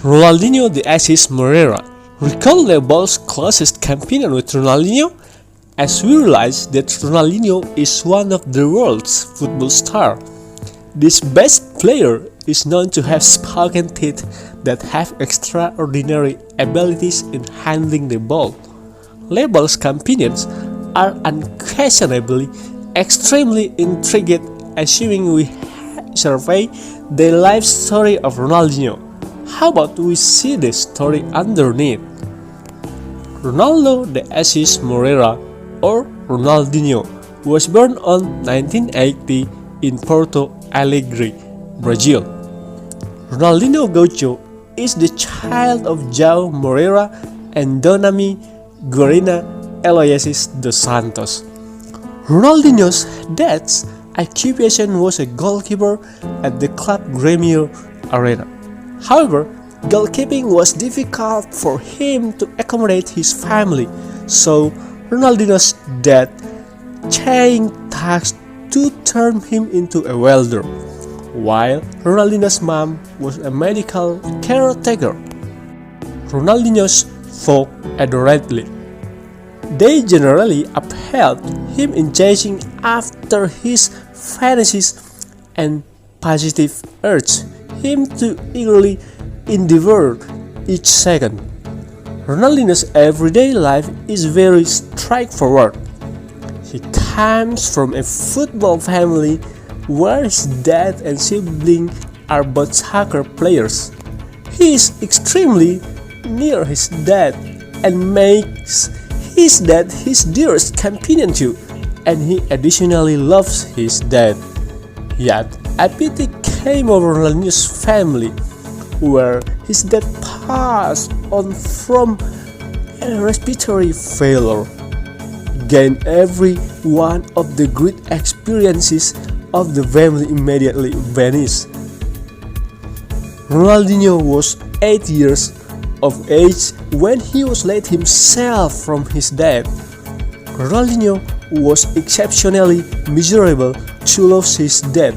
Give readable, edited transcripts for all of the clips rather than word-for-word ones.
Ronaldinho de Assis Moreira. Recall Lebel's closest companion with Ronaldinho? As we realize that Ronaldinho is one of the world's football stars. This best player is known to have spoken teeth that have extraordinary abilities in handling the ball. Lebel's companions are unquestionably extremely intrigued, assuming we survey the life story of Ronaldinho. How about we see the story underneath? Ronaldo de Assis Moreira, or Ronaldinho, was born on 1980 in Porto Alegre, Brazil. Ronaldinho Gaucho is the child of João Moreira and Donami, Guerina, Eloyasis dos Santos. Ronaldinho's dad's occupation was a goalkeeper at the Club Gremio arena. However, goalkeeping was difficult for him to accommodate his family, so Ronaldinho's dad changed tasks to turn him into a welder, while Ronaldinho's mom was a medical caretaker. Ronaldinho's folk adoredly. They generally upheld him in chasing after his fantasies and positive urge him to eagerly endeavor each second. Ronaldinho's everyday life is very straightforward. He comes from a football family where his dad and sibling are both soccer players. He is extremely near his dad and makes his dad his dearest companion too, and he additionally loves his dad. Yet, a pity came over Ronaldinho's family, where his dad passed on from a respiratory failure. Gained every one of the great experiences of the family immediately vanished. Ronaldinho was 8 years of age when he was laid himself from his dad. Ronaldinho was exceptionally miserable to lose his dad.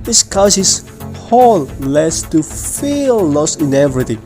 This causes whole less to feel lost in everything.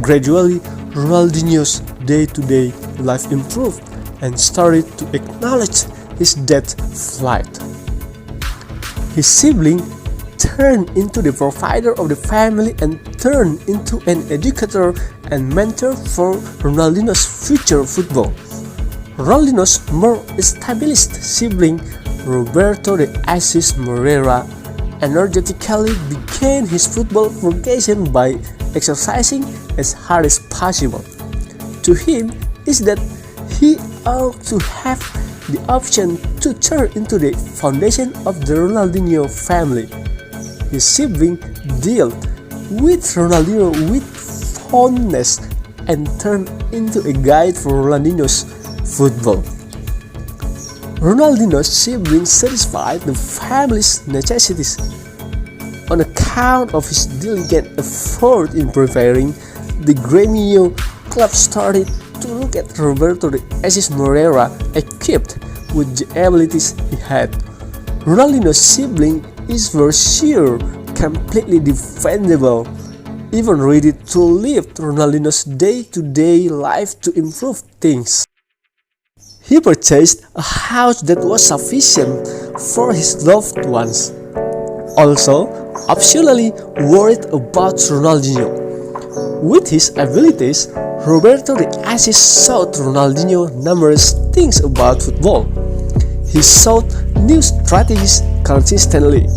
Gradually, Ronaldinho's day-to-day life improved and started to acknowledge his dad's flight. His sibling turned into the provider of the family and turned into an educator and mentor for Ronaldinho's future football. Ronaldinho's more established sibling, Roberto de Assis Moreira, energetically began his football vocation by exercising as hard as possible. To him is that he ought to have the option to turn into the foundation of the Ronaldinho family. His sibling dealt with Ronaldinho with fondness and turned into a guide for Ronaldinho's football. Ronaldinho's siblings satisfied the family's necessities. On account of his diligent effort in preparing, the Gremio club started to look at Roberto de Assis Moreira equipped with the abilities he had. Ronaldinho's sibling is for sure completely defendable, even ready to live Ronaldinho's day-to-day life to improve things. He purchased a house that was sufficient for his loved ones. Also, optionally worried about Ronaldinho. With his abilities, Roberto de Assis taught Ronaldinho numerous things about football. He sought new strategies consistently.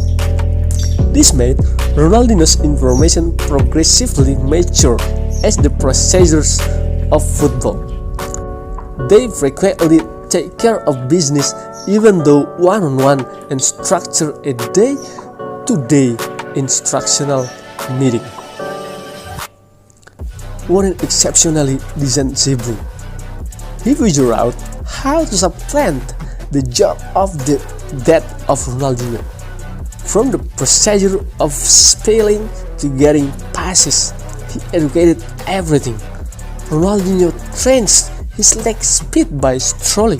This made Ronaldinho's information progressively mature as the processors of football. They frequently take care of business even though one-on-one and structure a day-to-day instructional meeting. What an exceptionally decent sibling. He figured out how to supplant the job of the dad of Ronaldinho. From the procedure of spelling to getting passes, he educated everything. Ronaldinho trains his leg speed by strolling.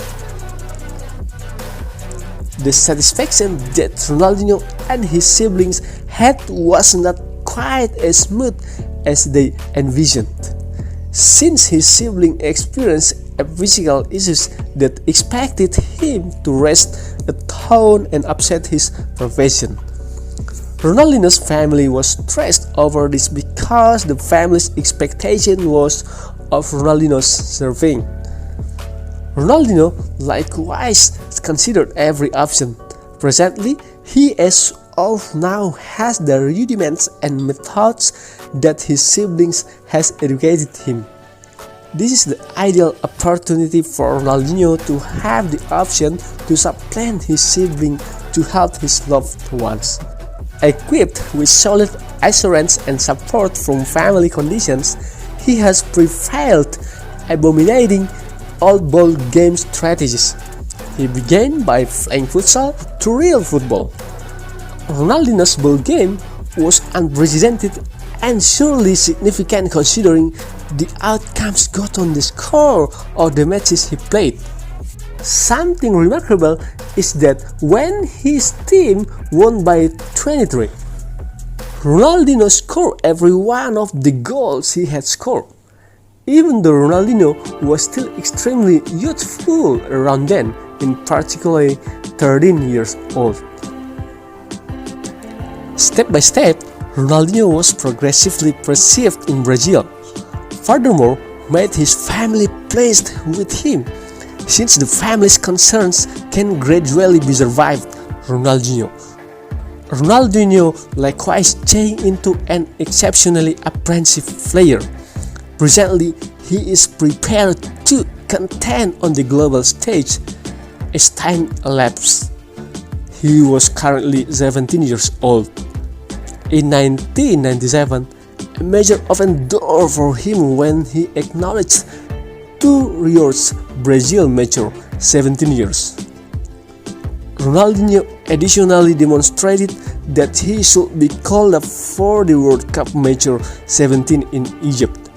The satisfaction that Ronaldinho and his siblings had was not quite as smooth as they envisioned. Since his sibling experienced physical issues that expected him to rest Eto'o and upset his profession. Ronaldinho's family was stressed over this because the family's expectation was of Ronaldinho's serving. Ronaldinho likewise considered every option. Presently, he as of now has the rudiments and methods that his siblings has educated him. This is the ideal opportunity for Ronaldinho to have the option to supplant his sibling to help his loved ones. Equipped with solid assurance and support from family conditions, he has prevailed, abominating old ball game strategies. He began by playing futsal to real football. Ronaldinho's ball game was unprecedented and surely significant considering the outcomes got on the score of the matches he played. Something remarkable is that when his team won by 23, Ronaldinho scored every one of the goals he had scored, even though Ronaldinho was still extremely youthful around then, in particular 13 years old. Step by step, Ronaldinho was progressively perceived in Brazil. Furthermore, made his family pleased with him, since the family's concerns can gradually be survived. Ronaldinho likewise changed into an exceptionally apprehensive player. Presently, he is prepared to contend on the global stage as time elapsed. He was currently 17 years old. In 1997, a major opened door for him when he acknowledged to reorce Brazil mature 17 years. Ronaldinho additionally demonstrated that he should be called up for the World Cup mature 17 in Egypt.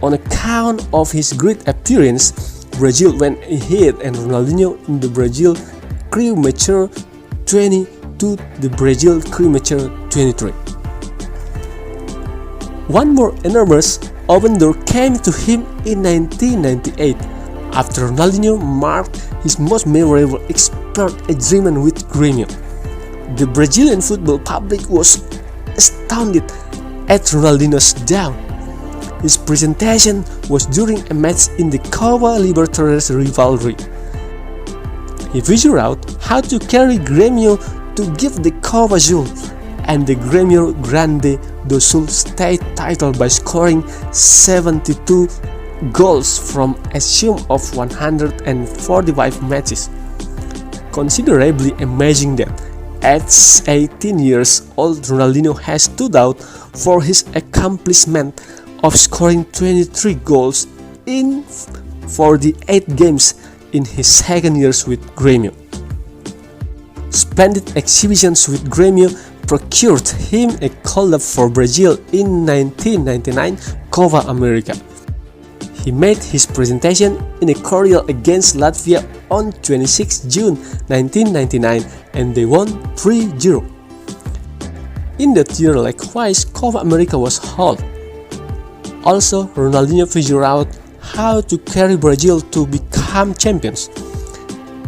On account of his great appearance, Brazil went ahead and Ronaldinho in the Brazil crew mature 20 to the Brazil crew mature 23. One more enormous open door came to him in 1998 after Ronaldinho marked his most memorable expert agreement with Gremio. The Brazilian football public was astounded at Ronaldinho's down. His presentation was during a match in the Copa Libertadores rivalry. He figured out how to carry Gremio to give the Copa Azul and the Gremio Grande do Sul state title by scoring 72 goals from a sum of 145 matches. Considerably amazing that at 18 years old Ronaldinho has stood out for his accomplishment of scoring 23 goals in 48 games in his second years with Gremio. Splendid exhibitions with Gremio procured him a call-up for Brazil in 1999 Copa America. He made his presentation in a cordial against Latvia on 26 June 1999 and they won 3-0. In that year likewise Copa America was held. Also, Ronaldinho figured out how to carry Brazil to become champions.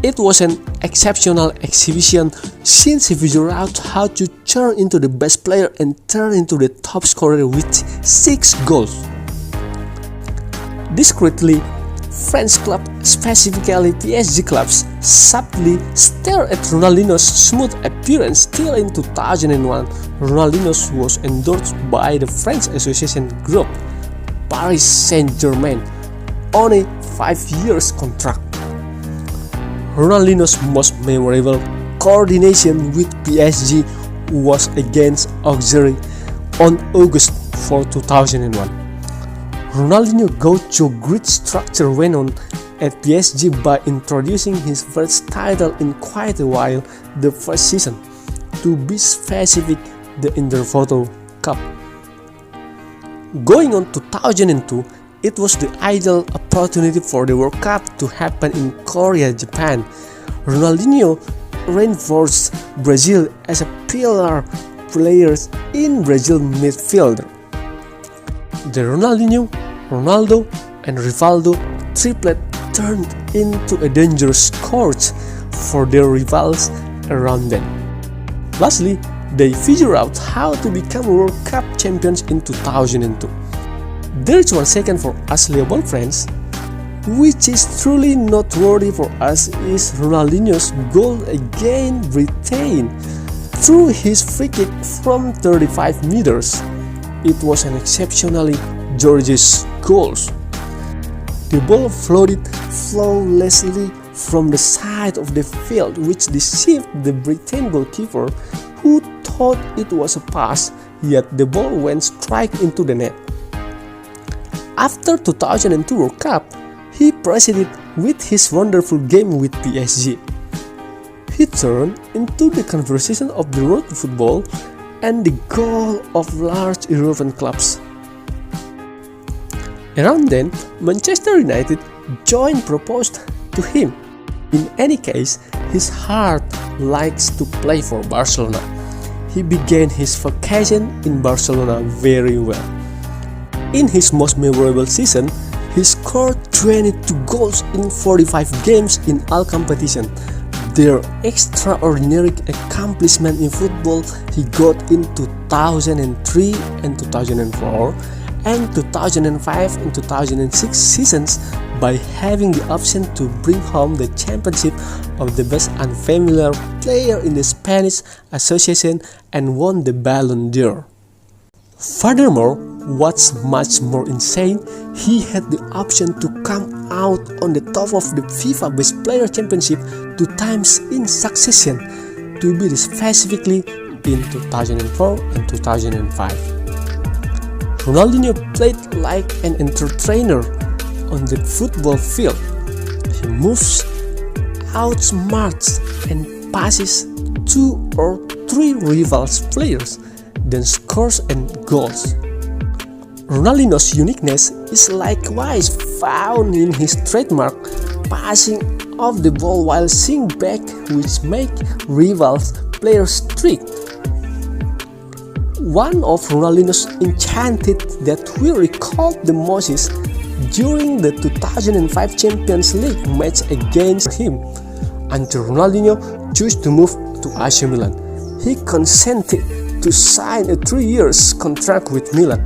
It was an exceptional exhibition since he figured out how to turn into the best player and turn into the top scorer with 6 goals. Discreetly, French clubs, specifically PSG clubs, subtly stared at Ronaldinho's smooth appearance. Still in 2001, Ronaldinho was endorsed by the French association group Paris Saint-Germain on a 5-year contract. Ronaldinho's most memorable coordination with PSG was against Auxerre on August 4, 2001. Ronaldinho Gaucho great structure went on at PSG by introducing his first title in quite a while, the first season, to be specific, the Intertoto Cup. Going on 2002, it was the ideal opportunity for the World Cup to happen in Korea, Japan. Ronaldinho reinforced Brazil as a pillar player in Brazil midfielder. The Ronaldinho, Ronaldo, and Rivaldo triplet turned into a dangerous scourge for their rivals around them. Lastly, they figured out how to become World Cup champions in 2002. There is 1 second for us Liverpool friends, which is truly noteworthy for us is Ronaldinho's goal against Britain through his free kick from 35 meters. It was an exceptionally gorgeous goal. The ball floated flawlessly from the side of the field, which deceived the Britain goalkeeper, who thought it was a pass, yet the ball went straight into the net. After 2002 World Cup, he proceeded with his wonderful game with PSG. He turned into the conversation of the world football and the goal of large European clubs. Around then, Manchester United joined proposed to him. In any case, his heart likes to play for Barcelona. He began his vacation in Barcelona very well. In his most memorable season, he scored 22 goals in 45 games in all competitions. Their extraordinary accomplishment in football he got in 2003 and 2004 and 2005 and 2006 seasons by having the option to bring home the championship of the best unfamiliar player in the Spanish Association and won the Ballon d'Or. Furthermore, what's much more insane, he had the option to come out on the top of the FIFA Best Player Championship 2 times in succession, to be specifically in 2004 and 2005. Ronaldinho played like an entertainer on the football field. He moves, outsmarts, and passes 2 or 3 rivals players, then scores and goals. Ronaldinho's uniqueness is likewise found in his trademark passing of the ball while seeing back, which make rivals players trick. One of Ronaldinho's enchanted that we recall the most is during the 2005 Champions League match against him. Until Ronaldinho chose to move to AC Milan, he consented to sign a 3-year contract with Milan.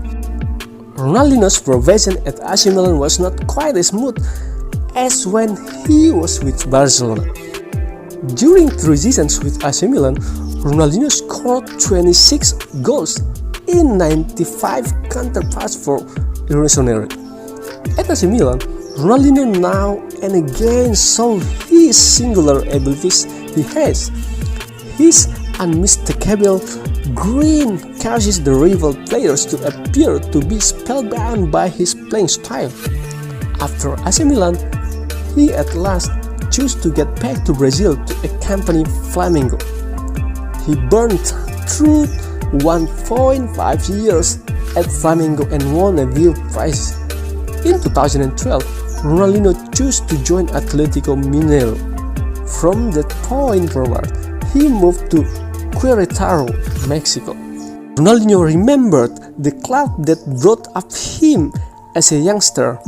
Ronaldinho's progression at AC Milan was not quite as smooth as when he was with Barcelona. During 3 seasons with AC Milan, Ronaldinho scored 26 goals in 95 counterparts for Rossoneri. At AC Milan, Ronaldinho now and again saw his singular abilities he has. His unmistakable grin causes the rival players to appear to be spellbound by his playing style. After AC Milan, he at last chose to get back to Brazil to accompany Flamengo. He burned through 1.5 years at Flamengo and won a few prizes. In 2012, Ronaldinho chose to join Atlético Mineiro. From that point forward, he moved to Querétaro, Mexico. Ronaldinho remembered the club that brought up him as a youngster.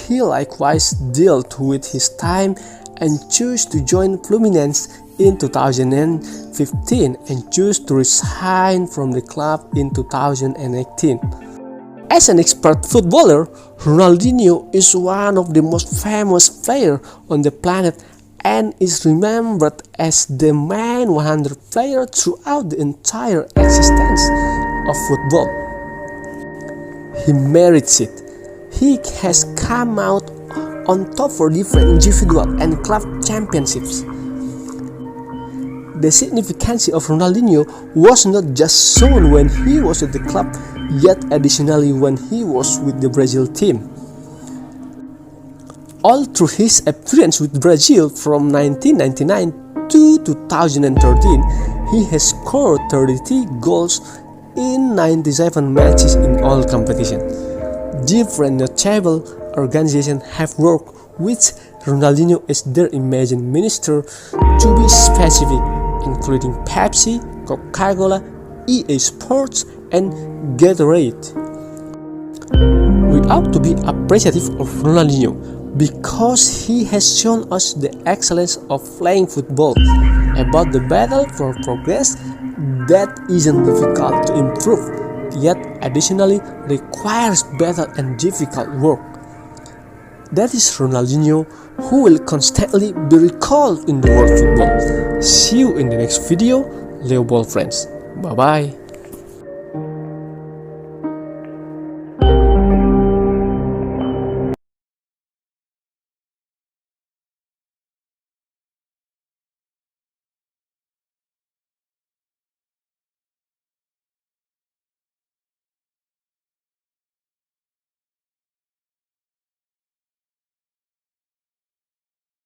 He likewise dealt with his time and chose to join Fluminense in 2015 and chose to resign from the club in 2018. As an expert footballer, Ronaldinho is one of the most famous players on the planet and is remembered as the main 100 player throughout the entire existence of football. He merits it. He has come out on top for different individual and club championships. The significance of Ronaldinho was not just shown when he was at the club, yet additionally when he was with the Brazil team. All through his appearance with Brazil from 1999 to 2013, he has scored 33 goals in 97 matches in all competitions. Different notable organizations have worked with Ronaldinho as their image minister, to be specific, including Pepsi, Coca-Cola, EA Sports, and Gatorade. ought to be appreciative of Ronaldinho because he has shown us the excellence of playing football, about the battle for progress that isn't difficult to improve, yet additionally requires better and difficult work. That is Ronaldinho, who will constantly be recalled in the world football. See you in the next video, Leo Ball friends. Bye bye.